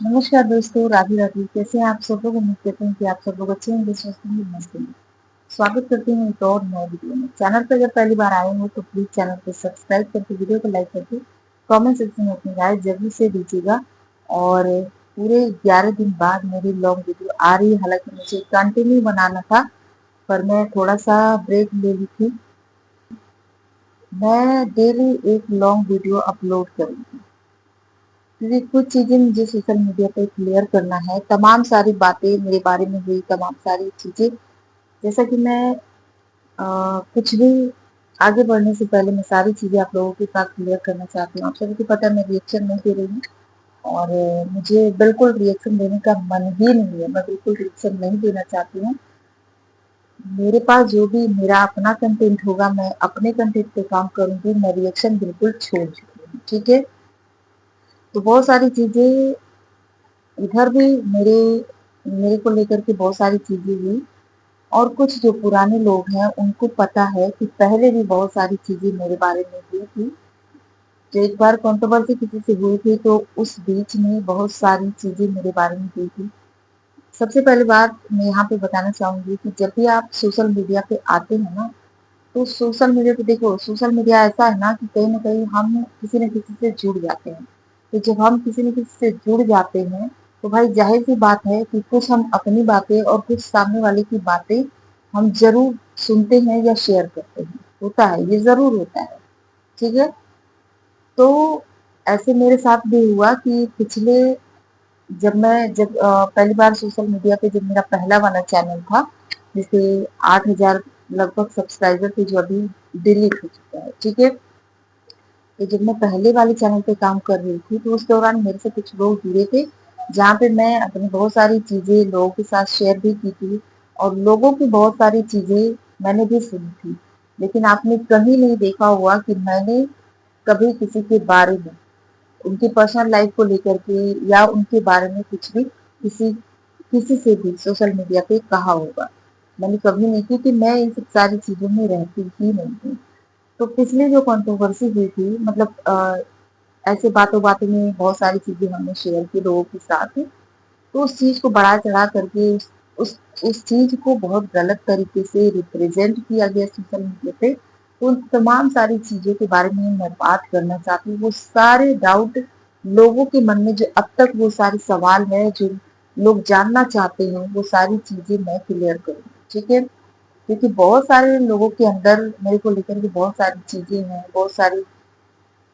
नमस्कार दोस्तों, राधे राधे। कैसे हैं आप सब लोग? उम्मीद करते हैं कि आप सब लोग अच्छे होंगे, स्वस्थ होंगे, मस्त होंगे। स्वागत करती हूँ एक और नए वीडियो में। चैनल पर अगर पहली बार आए हो तो प्लीज चैनल को सब्सक्राइब करके वीडियो को लाइक करके कमेंट सेक्शन में अपनी राय जरूर से दीजिएगा। और पूरे 11 दिन बाद मेरी लॉन्ग वीडियो आ रही है। हालांकि मुझे कंटिन्यू बनाना था, पर मैं थोड़ा सा ब्रेक ले ली थी। मैं डेली एक लॉन्ग वीडियो अपलोड करूंगी क्योंकि कुछ चीजें मुझे सोशल मीडिया पे क्लियर करना है। तमाम सारी बातें मेरे बारे में हुई, तमाम सारी चीजें, जैसा कि मैं कुछ भी आगे बढ़ने से पहले मैं सारी चीजें आप लोगों के साथ क्लियर करना चाहती हूँ। आप सभी को पता है मैं रिएक्शन नहीं दे रही हूँ, और मुझे बिल्कुल रिएक्शन देने का मन ही नहीं है। मैं बिल्कुल रिएक्शन नहीं देना चाहती हूँ। मेरे पास जो भी मेरा अपना कंटेंट होगा, मैं अपने कंटेंट पे काम करूंगी। मैं रिएक्शन बिल्कुल छोड़ चुकी हूँ, ठीक है। तो बहुत सारी चीजें इधर भी मेरे मेरे को लेकर के बहुत सारी चीजें हुई, और कुछ जो पुराने लोग हैं उनको पता है कि पहले भी बहुत सारी चीजें मेरे बारे में हुई थी। जो एक बार कंट्रोवर्सी किसी से हुई थी, तो उस बीच में बहुत सारी चीजें मेरे बारे में हुई थी। सबसे पहली बात मैं यहाँ पे बताना चाहूंगी कि जब भी आप सोशल मीडिया पे आते हैं ना, तो सोशल मीडिया पे देखो, सोशल मीडिया ऐसा है ना कि कहीं ना कहीं हम किसी न किसी से जुड़ जाते हैं। तो जब हम किसी न किसी से जुड़ जाते हैं, तो भाई जाहिर सी बात है कि कुछ हम अपनी बातें और कुछ सामने वाले की बातें हम जरूर सुनते हैं या शेयर करते हैं। होता है, ये जरूर होता है, ठीक है। तो ऐसे मेरे साथ भी हुआ कि पिछले जब पहली बार सोशल मीडिया पे जब मेरा पहला वाला चैनल था, जिसे 8,000 लगभग सब्सक्राइबर थे, जो अभी डिलीट हो चुका है, ठीक है। तो जब मैं पहले वाले चैनल पे काम कर रही थी, तो उस दौरान मेरे से कुछ लोग जुड़े थे, जहाँ पे मैं अपनी बहुत सारी चीजें लोगों के साथ शेयर भी की थी, और लोगों की बहुत सारी चीजें मैंने भी सुनी थी। लेकिन आपने कहीं नहीं देखा हुआ कि मैंने कभी किसी के बारे में, उनकी पर्सनल लाइफ को लेकर के या उनके बारे में कुछ भी किसी किसी से भी सोशल मीडिया पे कहा होगा। मैंने कभी नहीं, क्योंकि मैं इन सब सारी चीजों में रहती ही नहीं हूँ। तो पिछली जो कंट्रोवर्सी हुई थी, मतलब ऐसे बातों बातों में बहुत सारी चीजें हमने शेयर की लोगों के साथ, तो उस चीज को बढ़ा चढ़ा करके उस उस चीज को बहुत गलत तरीके से रिप्रेजेंट किया गया सोशल मीडिया पे। तो उन तमाम सारी चीजों के बारे में मैं बात करना चाहती हूँ। वो सारे डाउट लोगों के मन में, जो अब तक वो सारे सवाल है जो लोग जानना चाहते हैं, वो सारी चीजें मैं क्लियर करूंगी, ठीक है। क्योंकि बहुत सारे लोगों के अंदर मेरे को लेकर के बहुत सारी चीजें हैं, बहुत सारी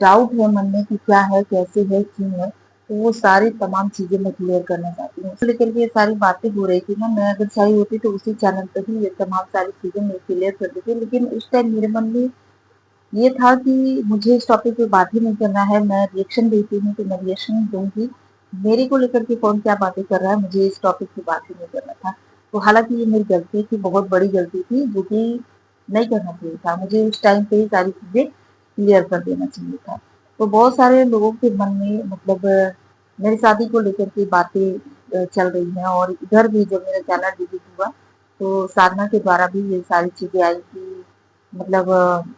डाउट है मन में कि क्या है, कैसे है, क्यों है। तो वो सारी तमाम चीजें मैं क्लियर करना चाहती हूँ। लेकर के ये सारी बातें हो रही थी ना, मैं अगर सही होती तो उसी चैनल पर ही ये तमाम सारी चीजें मैं क्लियर कर देती। लेकिन उस टाइम मेरे मन में ये था कि मुझे इस टॉपिक पे बात ही नहीं करना है। मैं रिएक्शन देती हूँ तो मैं रिएक्शन दूंगी। मेरे को लेकर के कौन क्या बातें कर रहा है, मुझे इस टॉपिक पे बात ही नहीं करना था। तो हालांकि ये मेरी गलती थी, बहुत बड़ी गलती थी, जो कि नहीं करना चाहिए था। मुझे उस टाइम पे ही सारी चीजें क्लियर कर देना चाहिए था। तो बहुत सारे लोगों के मन में, मतलब मेरी शादी को लेकर के बातें चल रही हैं, और इधर भी जब मेरा चैनल डिलीट हुआ, तो साधना के द्वारा भी ये सारी चीजें आई कि मतलब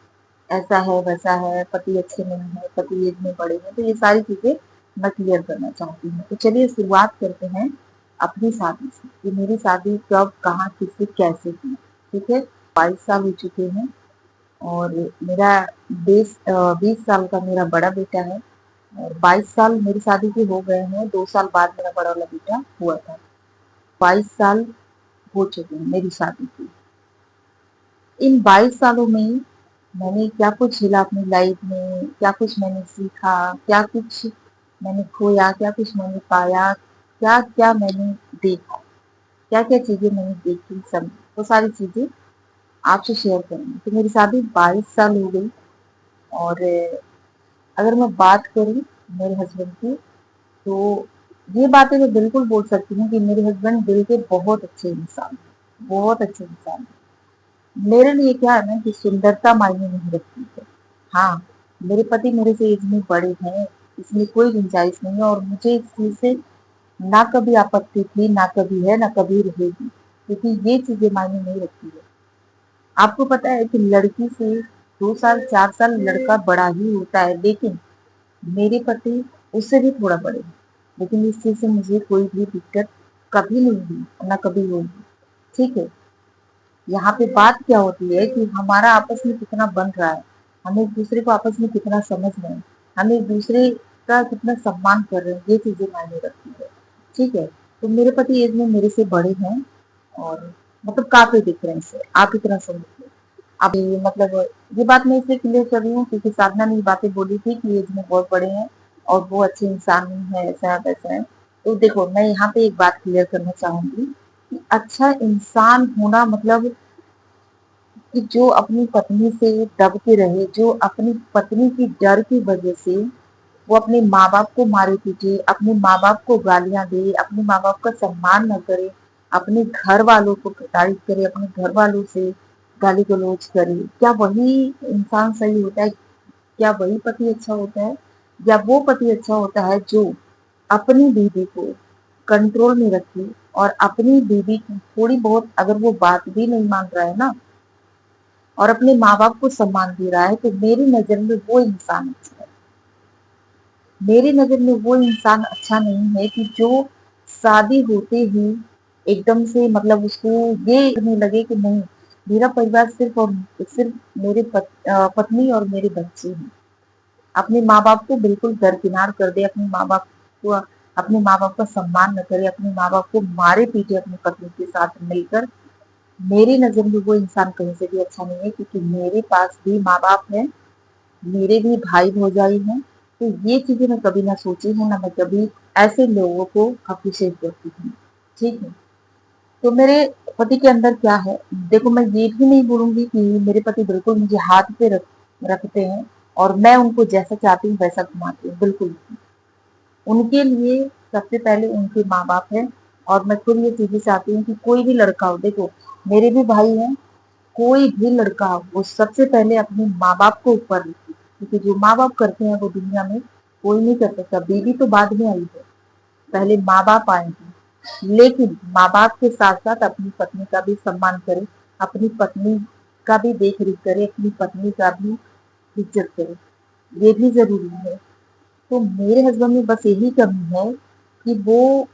ऐसा है, वैसा है, पति अच्छे नहीं है, पति एज में बड़े हैं। तो ये सारी चीजें मैं क्लियर करना चाहती हूँ। तो चलिए शुरुआत करते हैं अपनी शादी से, कि मेरी शादी कब, कहाँ, किससे, कैसे की, ठीक है। 22 साल हो चुके हैं, और मेरा 20 साल का मेरा बड़ा बेटा है, और 22 साल मेरी शादी के हो गए हैं। 2 साल बाद मेरा बड़ा वाला बेटा हुआ था। 22 साल हो चुके हैं मेरी शादी की। इन 22 सालों में मैंने क्या कुछ झेला अपनी लाइफ में, क्या कुछ मैंने सीखा, क्या कुछ मैंने खोया, क्या कुछ मैंने पाया, क्या क्या मैंने देखा, क्या क्या चीजें मैंने देखी, सब वो सारी चीजें आपसे शेयर करूंगी। तो मेरी शादी 22 साल हो गई, और अगर मैं बात करूं मेरे हस्बैंड की, तो ये बातें मैं बिल्कुल बोल सकती हूँ कि मेरे हस्बैंड दिल के बहुत अच्छे इंसान हैं, बहुत अच्छे इंसान हैं। मेरे लिए क्या है ना कि सुंदरता मायने नहीं रखती है। हाँ, मेरे पति मेरे से एज में बड़े हैं, इसमें कोई गुंजाइश नहीं है, और मुझे इस चीज से ना कभी आपत्ति थी, ना कभी है, ना कभी रहेगी, क्योंकि ये चीजें मायने नहीं रखती है। आपको पता है कि लड़की से 2 साल 4 साल लड़का बड़ा ही होता है, लेकिन मेरे पति उससे भी थोड़ा बड़े हैं। लेकिन इस चीज़ से मुझे कोई भी दिक्कत कभी नहीं हुई, ना कभी होगी। ठीक है? यहाँ पे बात क्या होती है कि हमारा आपस में कितना बन रहा है, हम एक दूसरे को आपस में कितना समझ रहे हैं, हम एक दूसरे का कितना सम्मान कर रहे हैं, ये चीजें मायने रखती है। ठीक है? तो मेरे पति एज में मेरे से बड़े हैं और मतलब काफी डिफरेंस है, आप इतना समझिए। अब ये मतलब ये बात मैं इसलिए क्लियर कर रही हूँ क्योंकि साधना ने ये बातें बोली थी कि एज में बहुत बड़े हैं और वो अच्छे इंसान नहीं है, ऐसा है वैसा है। तो देखो मैं यहाँ पे एक बात क्लियर करना चाहूंगी कि अच्छा इंसान होना मतलब कि जो अपनी पत्नी से दब के रहे, जो अपनी पत्नी की डर की वजह से वो अपने माँ बाप को मारे पीटे, अपने माँ बाप को गालियां दे, अपने माँ बाप का सम्मान न करे, अपने घर वालों को प्रताड़ित करे, अपने घर वालों से गाली गलौज करे, क्या वही इंसान सही होता है? क्या वही पति अच्छा होता है? या वो पति अच्छा होता है जो अपनी बीवी को कंट्रोल में रखे और अपनी बीवी की थोड़ी बहुत अगर वो बात भी नहीं मान रहा है ना और अपने माँ बाप को सम्मान दे रहा है, तो मेरी नजर में वो इंसान अच्छा है। मेरी नजर में वो इंसान अच्छा नहीं है कि जो शादी होते ही एकदम से मतलब उसको ये नहीं लगे कि नहीं, मेरा परिवार सिर्फ और सिर्फ मेरे पत्नी और मेरे बच्चे हैं। अपने माँ बाप को बिल्कुल दरकिनार कर दे, अपने माँ बाप को अपने माँ बाप का सम्मान न करे, अपने माँ बाप को मारे पीटे अपनी पत्नी के साथ मिलकर, मेरी नजर में वो इंसान कहीं से भी अच्छा नहीं है। क्योंकि मेरे पास भी माँ बाप है, मेरे भी भाई भौजाई हैं, तो ये चीजें मैं कभी ना सोची हूँ, ना मैं कभी ऐसे लोगों को अप्रिशिएट करती हूँ। ठीक है? तो मेरे पति के अंदर क्या है, देखो मैं ये भी नहीं बोलूंगी कि मेरे पति बिल्कुल मुझे हाथ पे रखते हैं और मैं उनको जैसा चाहती हूँ वैसा घुमाती हूँ, बिल्कुल नहीं। उनके लिए सबसे पहले उनके माँ बाप है और मैं खुद ये चीजें चाहती हूँ कि कोई भी लड़का हो, देखो मेरे भी भाई हैं, कोई भी लड़का हो वो सबसे पहले अपने माँ बाप को ऊपर रखे, क्योंकि जो माँ बाप करते हैं वो दुनिया में कोई नहीं कर सकता। बीवी तो बाद में आई है, पहले माँ बाप आए हैं। लेकिन माँ बाप के साथ साथ अपनी पत्नी का भी सम्मान करे, अपनी पत्नी का भी देख रेख करे, अपनी पत्नी का भी इज्जत करे, ये भी जरूरी है। तो मेरे हस्बैंड में बस यही कमी है कि वो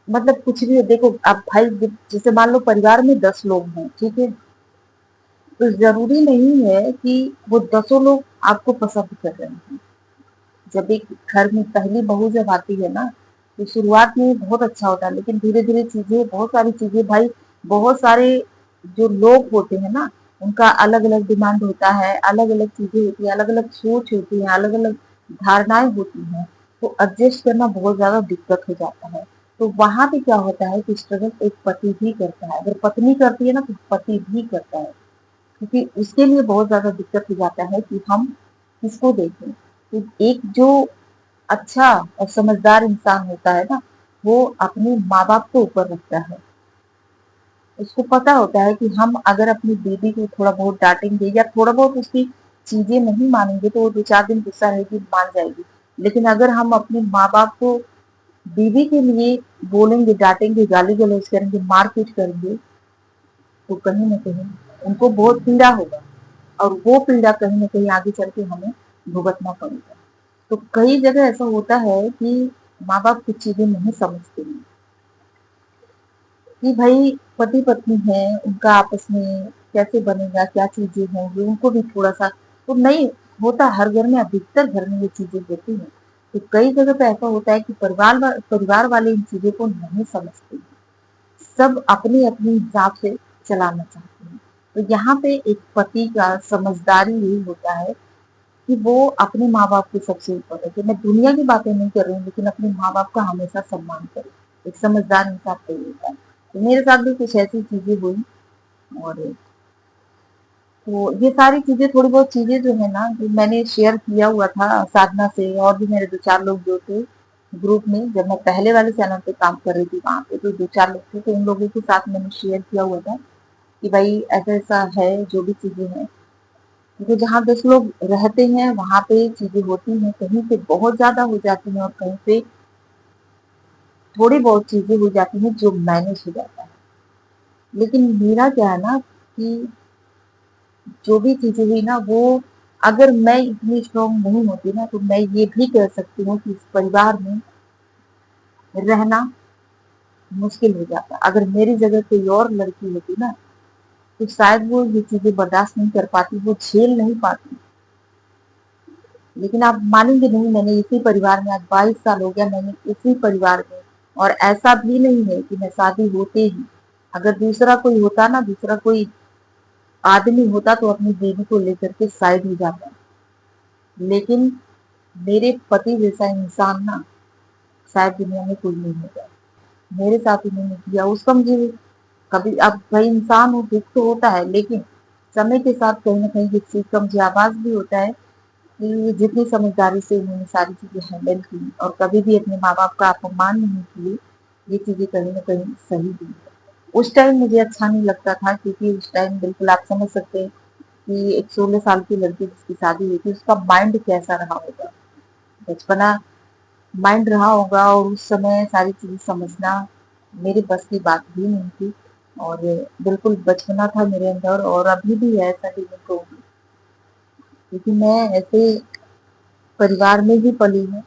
मतलब कुछ भी देखो, अब भाई जैसे मान लो परिवार में 10 लोग हैं, ठीक है? तो जरूरी नहीं है कि वो 10 लोग आपको पसंद कर रहे हैं। जब एक घर में पहली बहू जब आती है ना, तो शुरुआत में बहुत अच्छा होता है, लेकिन धीरे धीरे चीजें बहुत सारी चीजें भाई, बहुत सारे जो लोग होते हैं ना, उनका अलग अलग डिमांड होता है, अलग अलग चीजें होती है, अलग अलग सोच होती है, अलग अलग धारणाएं होती हैं, तो एडजस्ट करना बहुत ज्यादा दिक्कत हो जाता है। तो वहां पे क्या होता है कि स्ट्रगल एक पति भी करता है, अगर पत्नी करती है ना तो पति भी करता है, क्योंकि उसके लिए बहुत ज्यादा दिक्कत हो जाता है कि हम किसको देखें। तो एक जो अच्छा और समझदार इंसान होता है ना, वो अपने माँ बाप को ऊपर रखता है। उसको पता होता है कि हम अगर अपनी बीवी को थोड़ा बहुत डांटेंगे या थोड़ा बहुत उसकी चीजें नहीं मानेंगे तो वो 2-4 दिन गुस्सा रहेगी, मान जाएगी। लेकिन अगर हम अपने माँ बाप को बीवी के लिए बोलेंगे, डांटेंगे, गाली गलौज करेंगे, मारपीट करेंगे, तो कहीं ना कहीं उनको बहुत पीड़ा होगा और वो पीड़ा कहीं ना कहीं आगे चल के हमें भुगतना पड़ेगा। तो कई जगह ऐसा होता है कि माँ बाप कुछ चीजें नहीं समझते हैं कि भाई पति पत्नी है, उनका आपस में कैसे बनेगा, क्या चीजें होंगी, उनको भी थोड़ा सा तो नहीं होता। हर घर में, अधिकतर घर में ये चीजें होती हैं। तो कई जगह पे ऐसा होता है कि परिवार वाले इन चीजों को नहीं समझते, सब अपने अपने हिसाब से चलाना चाहते हैं। तो यहाँ पे एक पति का समझदारी यही होता है कि वो अपने माँ बाप को सबसे ऊपर रखे। मैं दुनिया की बातें नहीं कर रही हूँ, लेकिन अपने माँ बाप का हमेशा सम्मान करे। एक समझदार इंसान तो ये होता है। तो मेरे साथ भी कुछ ऐसी चीजें हुई और तो ये सारी चीजें, थोड़ी बहुत चीजें जो है ना, जो मैंने शेयर किया हुआ था साधना से और भी मेरे 2-4 लोग जो थे ग्रुप में, जब मैं पहले वाले चैनल पे काम कर रही थी वहां पे तो 2-4 लोग थे, तो उन लोगों के साथ मैंने शेयर किया हुआ था कि भाई ऐसा ऐसा है, जो भी चीजें हैं। क्योंकि जहाँ 10 लोग रहते हैं वहां पे चीजें होती हैं, कहीं पे बहुत ज्यादा हो जाती हैं और कहीं पे थोड़ी बहुत चीजें हो जाती हैं जो मैनेज हो जाता है। लेकिन मेरा क्या है ना कि जो भी चीजें हुई ना, वो अगर मैं इतनी स्ट्रांग नहीं होती ना तो मैं ये भी कह सकती हूँ कि इस परिवार में रहना मुश्किल हो जाता। अगर मेरी जगह कोई और लड़की होती ना, तो शायद वो ये चीजें बर्दाश्त नहीं कर पाती, वो झेल नहीं पाती। लेकिन आप मानेंगे नहीं, मैंने इसी परिवार में आज 22 साल हो गया, मैंने इसी परिवार में, और ऐसा भी नहीं है कि मैं शादी होते ही, अगर दूसरा कोई होता ना, दूसरा कोई आदमी होता तो अपनी बेबी को लेकर के साइड हो जाता। लेकिन मेरे पति जैसा इंसान ना शायद दुनिया में कोई नहीं होगा। मेरे साथ उन्होंने किया उसका मुझे, कभी अब भाई इंसान हो, दुख तो होता है, लेकिन समय के साथ कहीं ना कहीं इस चीज का मुझे आभास भी होता है कि जितनी समझदारी से उन्होंने सारी चीजें हैंडल की और कभी भी अपने माँ बाप का अपमान नहीं किए, ये चीजें कहीं ना कहीं सही थी। उस टाइम मुझे अच्छा नहीं लगता था, क्योंकि उस टाइम बिल्कुल आप समझ सकते हैं कि एक 16 साल की लड़की जिसकी शादी हुई थी, उसका माइंड कैसा रहा होगा, बचपना माइंड रहा होगा, और उस समय सारी चीजें समझना मेरे बस की बात भी नहीं थी। और बिल्कुल बचपना था मेरे अंदर, और अभी भी है, ऐसा भी नहीं कहूंगी, क्योंकि मैं ऐसे परिवार में ही पली हूँ,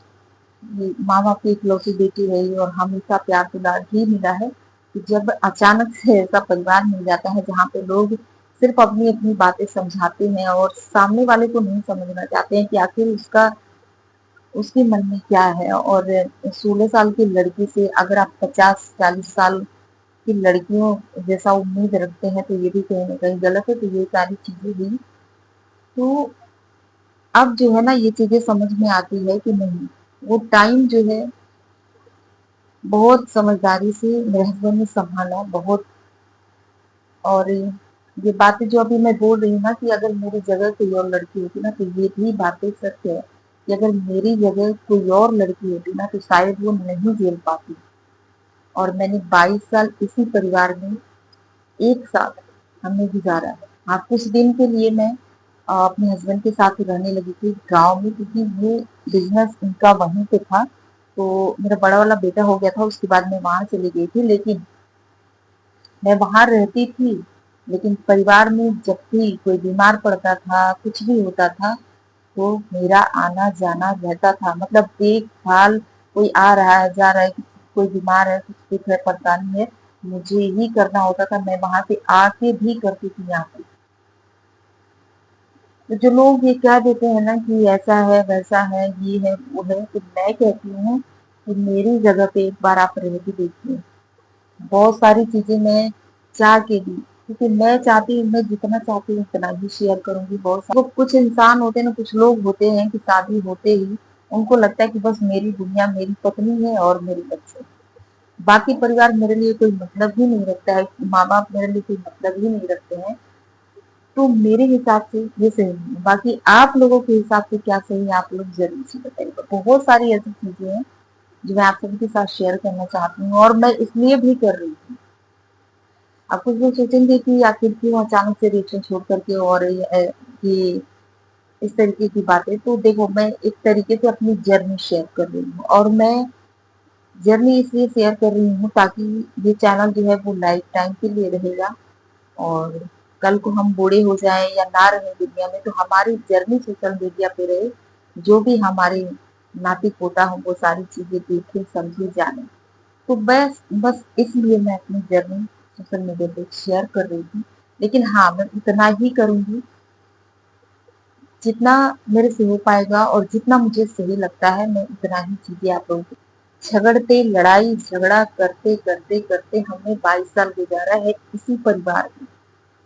माँ बाप की इकलौती बेटी रही, और हमेशा प्यार दुलार ही मिला है। कि जब अचानक से ऐसा परिवार मिल जाता है जहाँ पे लोग सिर्फ अपनी अपनी बातें समझाते हैं और सामने वाले को नहीं समझना चाहते हैं कि आखिर उसके मन में क्या है। और 16 साल की लड़की से अगर आप 50-40 साल की लड़कियों जैसा उम्मीद रखते हैं, तो ये भी कहीं ना कहीं गलत है। तो ये सारी चीजें हुई, तो अब जो है ना, ये चीजें समझ में आती है कि नहीं, वो टाइम जो है बहुत समझदारी से मेरे हस्बैंड ने संभाला बहुत। और ये बातें जो अभी मैं बोल रही हूँ ना, कि अगर मेरी जगह कोई और लड़की होती ना, तो ये भी बातें सत्य है कि अगर मेरी जगह कोई और लड़की होती ना, तो शायद वो नहीं झेल पाती। और मैंने 22 साल इसी परिवार में एक साथ हमने गुजारा है। हाँ, कुछ दिन के लिए मैं अपने हस्बैंड के साथ रहने लगी थी गांव में, क्योंकि वो बिजनेस उनका वहीं पे था। तो मेरा बड़ा वाला बेटा हो गया था, उसके बाद मैं वहां चली गई थी। लेकिन मैं वहां रहती थी, लेकिन परिवार में जब भी कोई बीमार पड़ता था, कुछ भी होता था, तो मेरा आना जाना रहता था। मतलब देखभाल, कोई आ रहा है जा रहा है, कोई बीमार है, कुछ दुख है, परेशानी है, मुझे ही करना होता था। मैं वहां से आके भी करती थी यहाँ पे। तो जो लोग ये कह देते हैं ना कि ऐसा है वैसा है ये है वो है, तो मैं कहती हूँ कि मेरी जगह पे एक बार आप रह के देखिए। बहुत सारी चीजें मैं चाह के भी, क्योंकि मैं चाहती हूँ, मैं जितना चाहती हूँ उतना ही शेयर करूंगी। बहुत सारे कुछ इंसान होते हैं ना, कुछ लोग होते हैं कि शादी होते ही उनको लगता है कि बस मेरी दुनिया मेरी पत्नी है और मेरे बच्चे, बाकी परिवार मेरे लिए कोई मतलब ही नहीं रखता है, माँ बाप मेरे लिए कोई मतलब ही नहीं रखते हैं। तो मेरे हिसाब से ये सही नहीं है। बाकी आप लोगों के हिसाब से क्या सही है, आप लोग जरूर से बताइए। बहुत सारी ऐसी चीजें हैं जो मैं आप सबके साथ शेयर करना चाहती हूँ, और मैं इसलिए भी कर रही हूँ। आप कुछ लोग सोचेंगे कि आखिर क्यों अचानक से रिलेशन छोड़ करके, और ये इस तरीके की बातें। तो देखो, मैं एक तरीके से अपनी जर्नी शेयर कर रही हूँ, और मैं जर्नी इसलिए शेयर कर रही हूँ ताकि ये चैनल जो है वो लाइफ टाइम के लिए रहेगा। और कल को हम बूढ़े हो जाएं या ना रहे दुनिया में, तो हमारी जर्नी सोशल मीडिया पे रहे, जो भी हमारे नाती पोता हो वो सारी चीजें देखे समझे जाने। तो बस बस इसलिए मैं अपनी जर्नी सोशल मीडिया पे शेयर कर रही थी। लेकिन हाँ, मैं उतना ही करूंगी जितना मेरे से हो पाएगा, और जितना मुझे सही लगता है मैं उतना ही चीजें आप लोगों को। झगड़ते लड़ाई झगड़ा करते करते करते हमने 22 साल गुजारा है इसी परिवार में,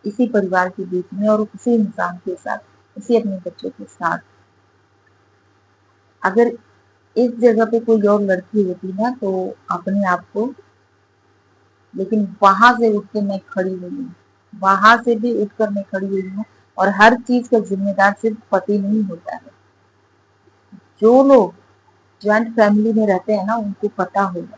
इसी परिवार के बीच में, और उसी इंसान के साथ, उसी अपने बच्चों के साथ। अगर इस जगह पे कोई और लड़की होती ना, तो अपने आप को, लेकिन वहां से उठ के मैं खड़ी हुई हूँ, वहां से भी उठकर मैं खड़ी हुई हूँ। और हर चीज का जिम्मेदार सिर्फ पति नहीं होता है। जो लोग ज्वाइंट फैमिली में रहते हैं ना, उनको पता होगा,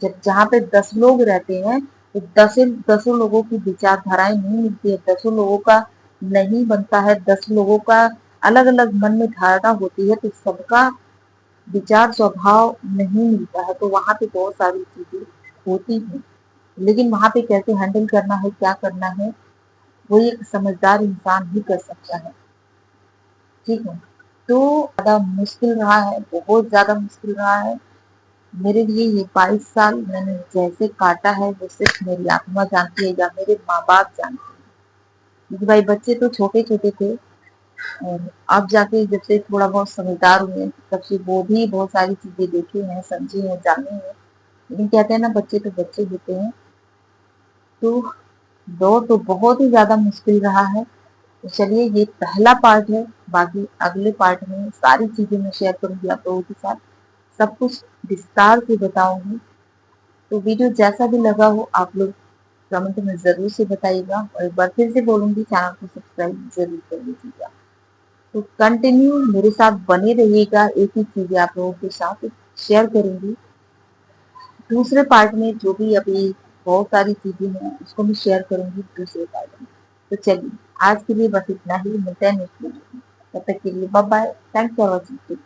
जब जहाँ पे 10 लोग रहते हैं, तो दसों दसों लोगों की विचारधाराएं नहीं मिलती है, दसों लोगों का नहीं बनता है, 10 लोगों का अलग अलग मन में धारणा होती है, तो सबका विचार स्वभाव नहीं मिलता है। तो वहां पे बहुत सारी चीजें होती हैं, लेकिन वहां पे कैसे हैंडल करना है, क्या करना है, वो एक समझदार इंसान ही कर सकता है। ठीक है, तो ज्यादा मुश्किल रहा है, बहुत ज्यादा मुश्किल रहा है। मेरे लिए ये 22 साल मैंने जैसे काटा है वो सिर्फ मेरी आत्मा जानती है या मेरे माँ बाप जानते हैं। क्योंकि भाई बच्चे तो छोटे छोटे थे, और अब जाके जब से थोड़ा बहुत समझदार हुए हैं, तब से वो भी बहुत सारी चीजें देखे हैं, समझे हैं, जाने हैं। लेकिन कहते हैं ना, बच्चे तो बच्चे होते हैं। तो दौर तो बहुत ही ज्यादा मुश्किल रहा है। तो चलिए, ये पहला पार्ट है। बाकी अगले पार्ट में सारी चीजें मैं शेयर करूंगी आप लोगों के साथ, सब कुछ विस्तार से बताऊंगी। तो वीडियो जैसा भी लगा हो आप लोग कमेंट में जरूर से बताइएगा, और एक बार फिर से बोलूंगी, चैनल को सब्सक्राइब जरूर कर लीजिएगा। तो कंटिन्यू मेरे साथ बने रहिएगा, एक ही चीजें आप लोगों के साथ शेयर करूंगी। दूसरे पार्ट में जो भी अभी बहुत सारी चीजें हैं उसको मैं शेयर करूंगी दूसरे पार्ट में। तो चलिए, आज के लिए बस इतना ही, मिलते हैं नेक्स्ट वीडियो में। तब तक के लिए bye bye, thanks for watching.